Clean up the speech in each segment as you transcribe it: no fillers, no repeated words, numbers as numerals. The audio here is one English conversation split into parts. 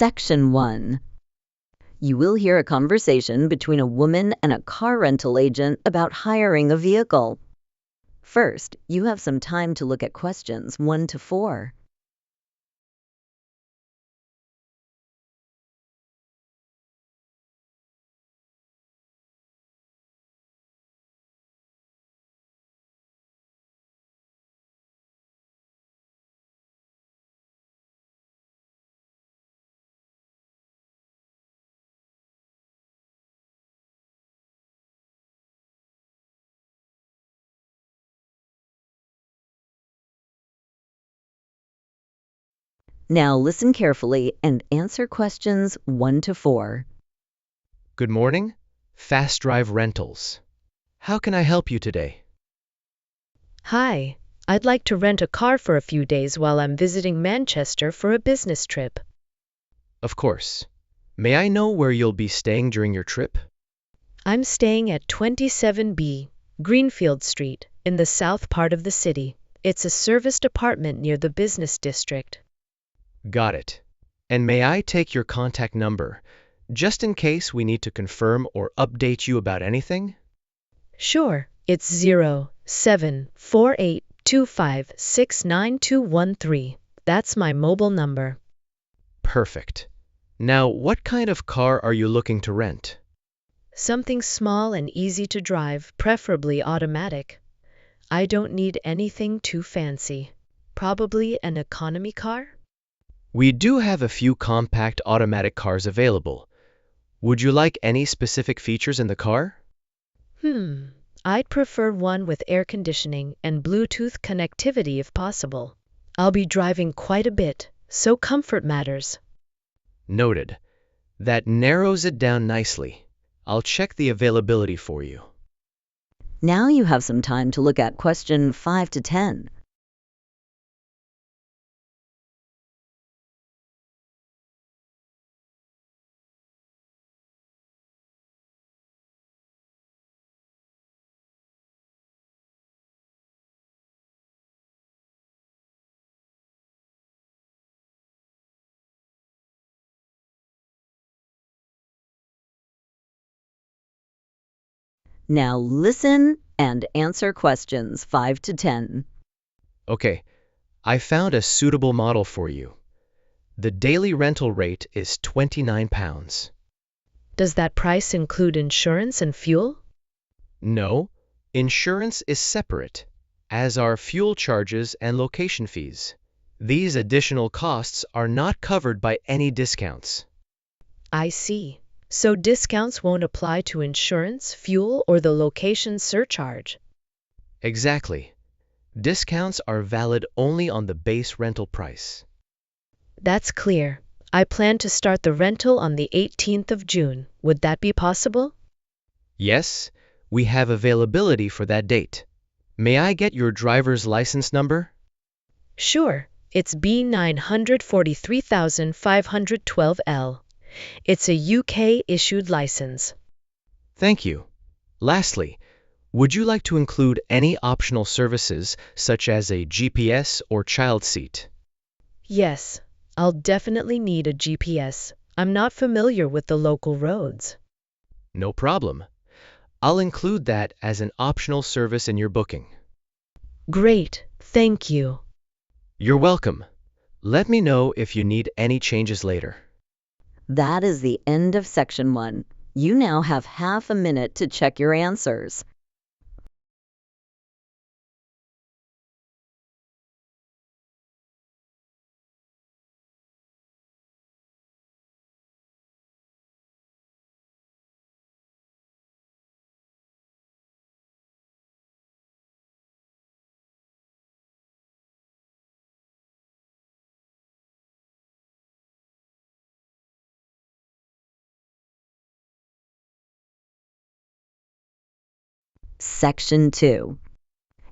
Section 1. You will hear a conversation between a woman and a car rental agent about hiring a vehicle. First, you have some time to look at questions 1 to 4. Now listen carefully and answer questions 1 to 4. Good morning, Fast Drive Rentals. How can I help you today? Hi, I'd like to rent a car for a few days while I'm visiting Manchester for a business trip. Of course. May I know where you'll be staying during your trip? I'm staying at 27B, Greenfield Street, in the south part of the city. It's a serviced apartment near the business district. Got it. And may I take your contact number, just in case we need to confirm or update you about anything? Sure, it's 074825692213. That's my mobile number. Perfect. Now, what kind of car are you looking to rent? Something small and easy to drive, preferably automatic. I don't need anything too fancy. Probably an economy car? We do have a few compact automatic cars available. Would you like any specific features in the car? I'd prefer one with air conditioning and Bluetooth connectivity if possible. I'll be driving quite a bit, so comfort matters. Noted. That narrows it down nicely. I'll check the availability for you. Now you have some time to look at question 5 to 10. Now listen and answer questions 5 to 10. Okay, I found a suitable model for you. The daily rental rate is £29. Does that price include insurance and fuel? No, insurance is separate, as are fuel charges and location fees. These additional costs are not covered by any discounts. I see. So discounts won't apply to insurance, fuel, or the location surcharge. Exactly. Discounts are valid only on the base rental price. That's clear. I plan to start the rental on the 18th of June. Would that be possible? Yes, we have availability for that date. May I get your driver's license number? Sure. It's B943512L. It's a UK-issued license. Thank you. Lastly, would you like to include any optional services such as a GPS or child seat? Yes, I'll definitely need a GPS. I'm not familiar with the local roads. No problem. I'll include that as an optional service in your booking. Great, thank you. You're welcome. Let me know if you need any changes later. That is the end of Section 1. You now have half a minute to check your answers. Section 2.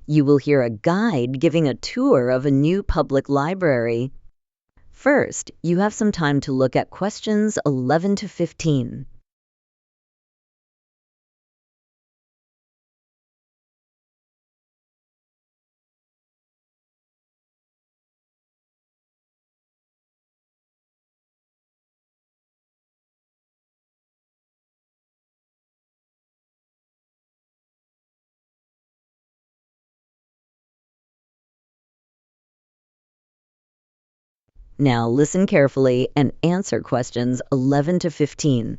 You will hear a guide giving a tour of a new public library. First, you have some time to look at questions 11 to 15. Now listen carefully and answer questions 11 to 15.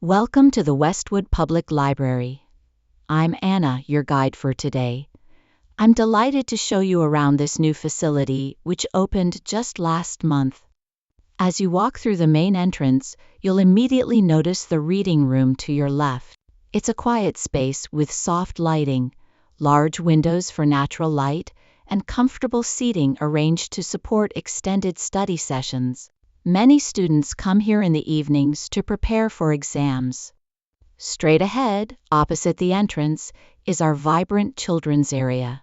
Welcome to the Westwood Public Library. I'm Anna, your guide for today. I'm delighted to show you around this new facility, which opened just last month. As you walk through the main entrance, you'll immediately notice the reading room to your left. It's a quiet space with soft lighting, large windows for natural light, and comfortable seating arranged to support extended study sessions. Many students come here in the evenings to prepare for exams. Straight ahead, opposite the entrance, is our vibrant children's area.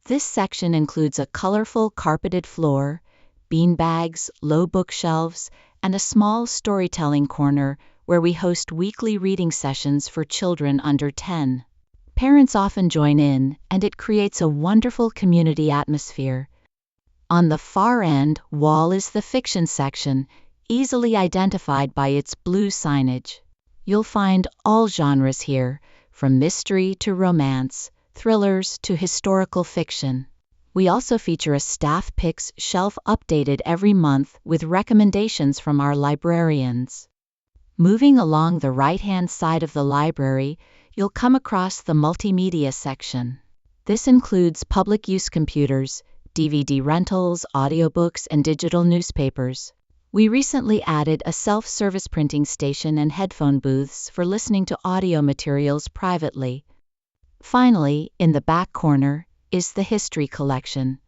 This section includes a colorful carpeted floor, beanbags, low bookshelves, and a small storytelling corner where we host weekly reading sessions for children under 10. Parents often join in, and it creates a wonderful community atmosphere. On the far end wall is the fiction section, easily identified by its blue signage. You'll find all genres here, from mystery to romance, thrillers to historical fiction. We also feature a staff picks shelf updated every month with recommendations from our librarians. Moving along the right-hand side of the library, you'll come across the multimedia section. This includes public use computers, DVD rentals, audiobooks, and digital newspapers. We recently added a self-service printing station and headphone booths for listening to audio materials privately. Finally, in the back corner, is the history collection.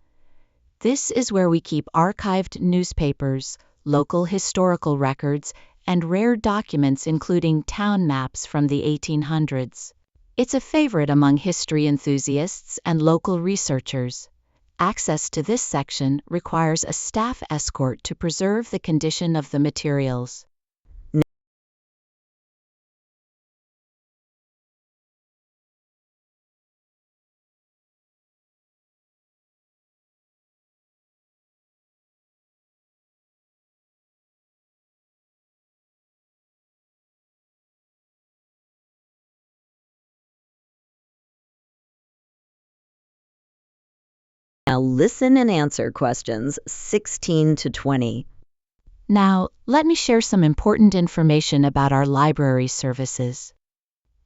This is where we keep archived newspapers, local historical records, and rare documents including town maps from the 1800s. It's a favorite among history enthusiasts and local researchers. Access to this section requires a staff escort to preserve the condition of the materials. Now listen and answer questions 16 to 20. Now, let me share some important information about our library services.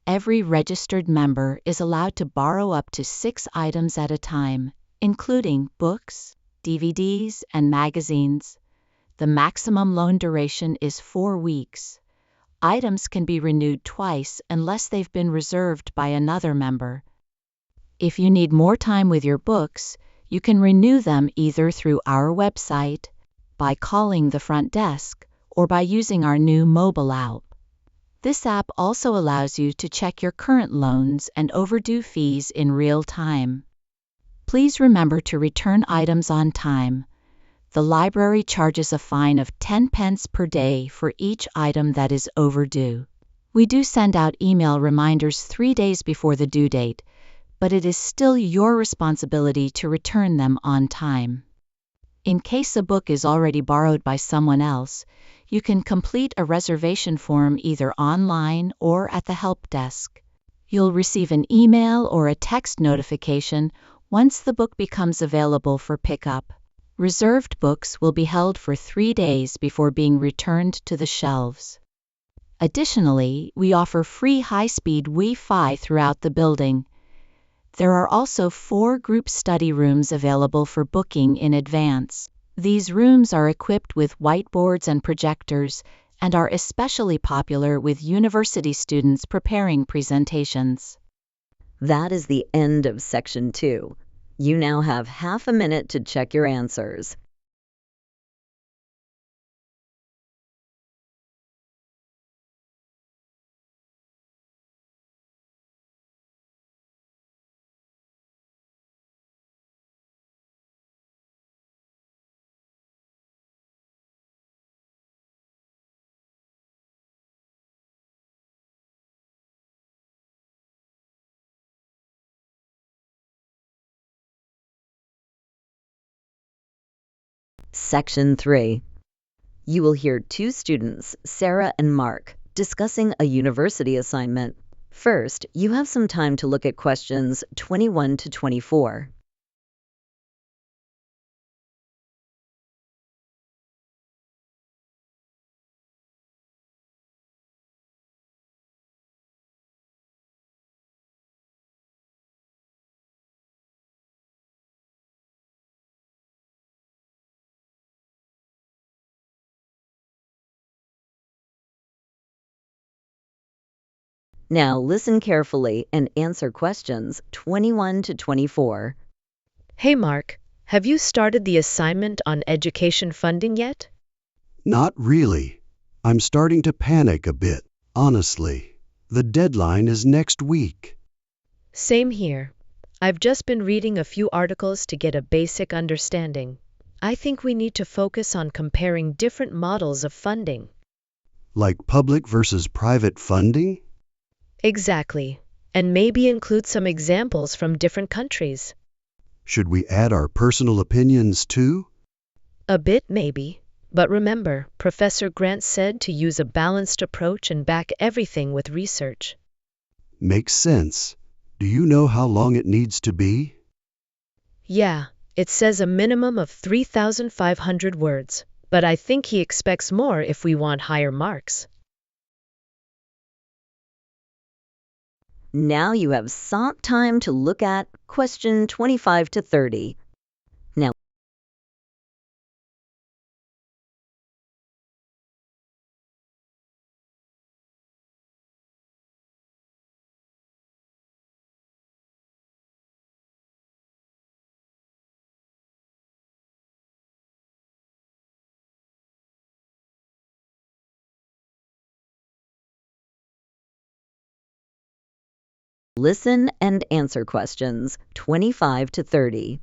Every registered member is allowed to borrow up to 6 items at a time, including books, DVDs, and magazines. The maximum loan duration is 4 weeks. Items can be renewed twice unless they've been reserved by another member. If you need more time with your books, you can renew them either through our website, by calling the front desk, or by using our new mobile app. This app also allows you to check your current loans and overdue fees in real time. Please remember to return items on time. The library charges a fine of 10 pence per day for each item that is overdue. We do send out email reminders 3 days before the due date, but it is still your responsibility to return them on time. In case a book is already borrowed by someone else, you can complete a reservation form either online or at the help desk. You'll receive an email or a text notification once the book becomes available for pickup. Reserved books will be held for 3 days before being returned to the shelves. Additionally, we offer free high-speed Wi-Fi throughout the building. There are also 4 group study rooms available for booking in advance. These rooms are equipped with whiteboards and projectors and are especially popular with university students preparing presentations. That is the end of Section 2. You now have half a minute to check your answers. Section 3. You will hear 2 students, Sarah and Mark, discussing a university assignment. First, you have some time to look at questions 21 to 24. Now listen carefully and answer questions 21 to 24. Hey Mark, have you started the assignment on education funding yet? Not really. I'm starting to panic a bit, honestly. The deadline is next week. Same here. I've just been reading a few articles to get a basic understanding. I think we need to focus on comparing different models of funding. Like public versus private funding? Exactly. And maybe include some examples from different countries. Should we add our personal opinions too? A bit, maybe. But remember, Professor Grant said to use a balanced approach and back everything with research. Makes sense. Do you know how long it needs to be? Yeah, it says a minimum of 3,500 words, but I think he expects more if we want higher marks. Now you have some time to look at question 25 to 30. Now, listen and answer questions 25 to 30.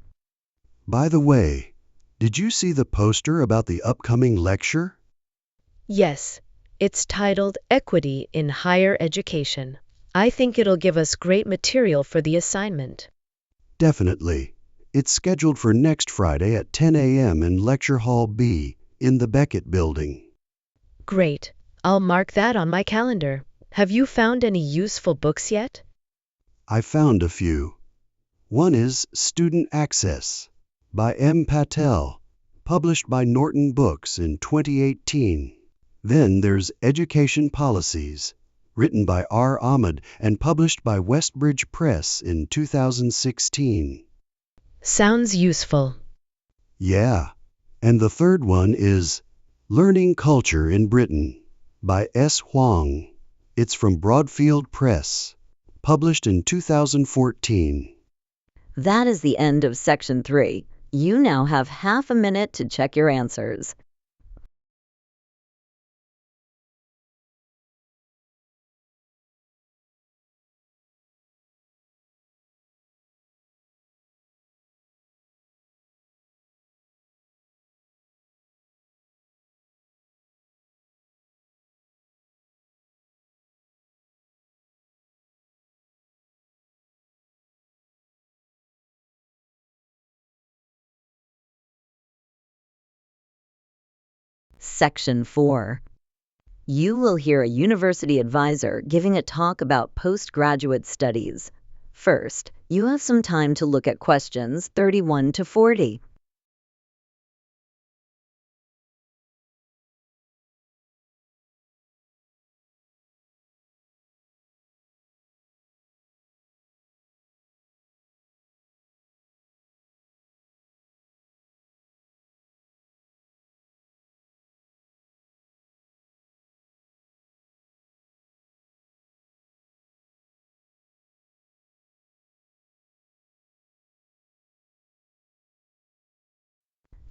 By the way, did you see the poster about the upcoming lecture? Yes, it's titled Equity in Higher Education. I think it'll give us great material for the assignment. Definitely. It's scheduled for next Friday at 10 a.m. in Lecture Hall B in the Beckett Building. Great. I'll mark that on my calendar. Have you found any useful books yet? I found a few. One is Student Access by M. Patel, published by Norton Books in 2018. Then there's Education Policies, written by R. Ahmed and published by Westbridge Press in 2016. Sounds useful. Yeah, and the third one is Learning Culture in Britain by S. Huang. It's from Broadfield Press, published in 2014. That is the end of section 3. You now have half a minute to check your answers. Section 4. You will hear a university advisor giving a talk about postgraduate studies. First, you have some time to look at questions 31 to 40.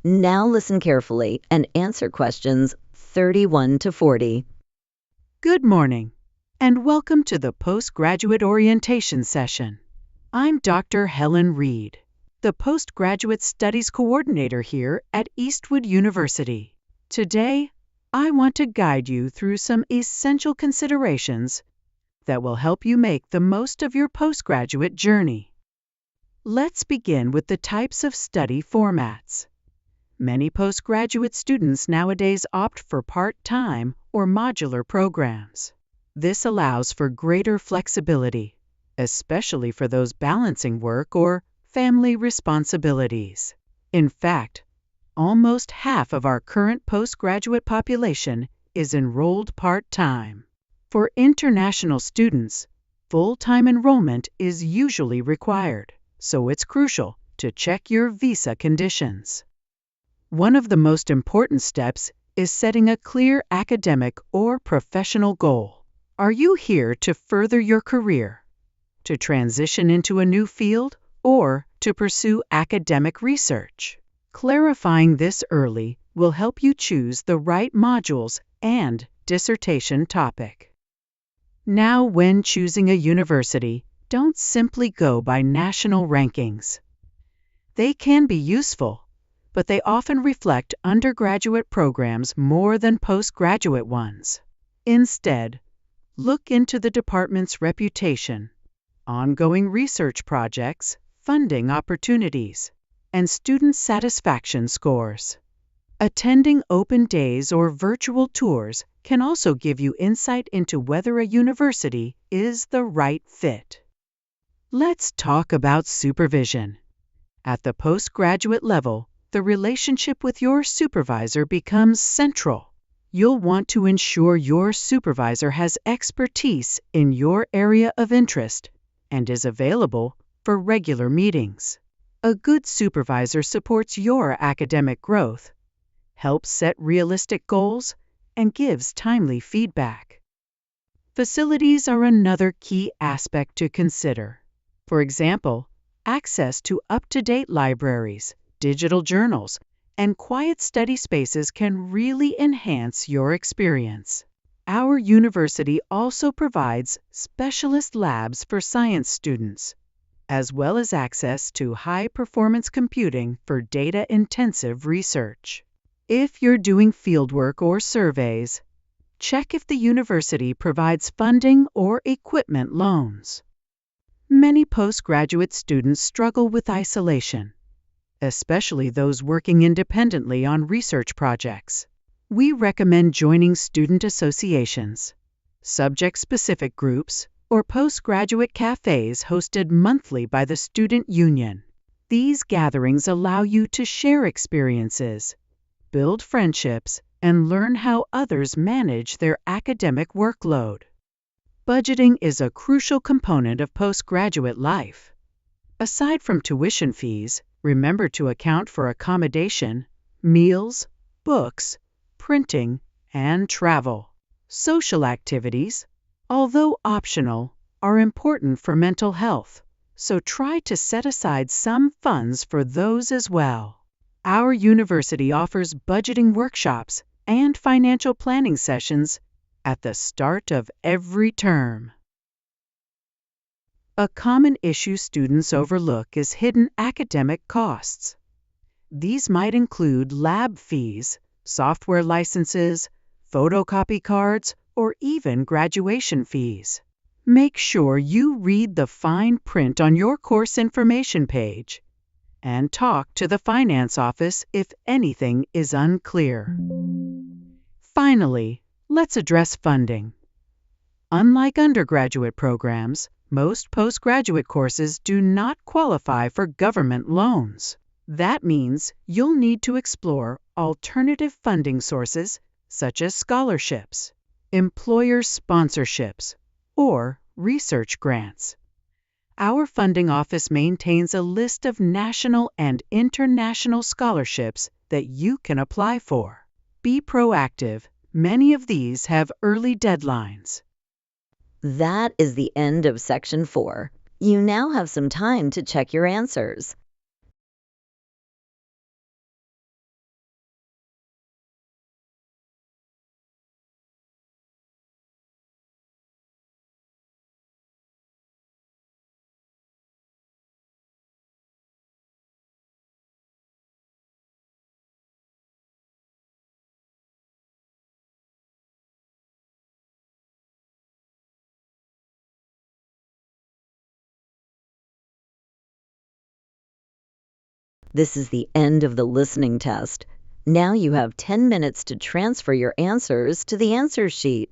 Now listen carefully and answer questions 31 to 40. Good morning, and welcome to the Postgraduate Orientation Session. I'm Dr. Helen Reed, the Postgraduate Studies Coordinator here at Eastwood University. Today, I want to guide you through some essential considerations that will help you make the most of your postgraduate journey. Let's begin with the types of study formats. Many postgraduate students nowadays opt for part-time or modular programs. This allows for greater flexibility, especially for those balancing work or family responsibilities. In fact, almost half of our current postgraduate population is enrolled part-time. For international students, full-time enrollment is usually required, so it's crucial to check your visa conditions. One of the most important steps is setting a clear academic or professional goal. Are you here to further your career, to transition into a new field, or to pursue academic research? Clarifying this early will help you choose the right modules and dissertation topic. Now, when choosing a university, don't simply go by national rankings. They can be useful, but they often reflect undergraduate programs more than postgraduate ones. Instead, look into the department's reputation, ongoing research projects, funding opportunities, and student satisfaction scores. Attending open days or virtual tours can also give you insight into whether a university is the right fit. Let's talk about supervision. At the postgraduate level, the relationship with your supervisor becomes central. You'll want to ensure your supervisor has expertise in your area of interest and is available for regular meetings. A good supervisor supports your academic growth, helps set realistic goals, and gives timely feedback. Facilities are another key aspect to consider. For example, access to up-to-date libraries, digital journals, and quiet study spaces can really enhance your experience. Our university also provides specialist labs for science students, as well as access to high-performance computing for data-intensive research. If you're doing fieldwork or surveys, check if the university provides funding or equipment loans. Many postgraduate students struggle with isolation, especially those working independently on research projects. We recommend joining student associations, subject-specific groups, or postgraduate cafes hosted monthly by the student union. These gatherings allow you to share experiences, build friendships, and learn how others manage their academic workload. Budgeting is a crucial component of postgraduate life. Aside from tuition fees, remember to account for accommodation, meals, books, printing, and travel. Social activities, although optional, are important for mental health, so try to set aside some funds for those as well. Our university offers budgeting workshops and financial planning sessions at the start of every term. A common issue students overlook is hidden academic costs. These might include lab fees, software licenses, photocopy cards, or even graduation fees. Make sure you read the fine print on your course information page and talk to the finance office if anything is unclear. Finally, let's address funding. Unlike undergraduate programs, most postgraduate courses do not qualify for government loans. That means you'll need to explore alternative funding sources such as scholarships, employer sponsorships, or research grants. Our funding office maintains a list of national and international scholarships that you can apply for. Be proactive. Many of these have early deadlines. That is the end of Section 4. You now have some time to check your answers. This is the end of the listening test. Now you have 10 minutes to transfer your answers to the answer sheet.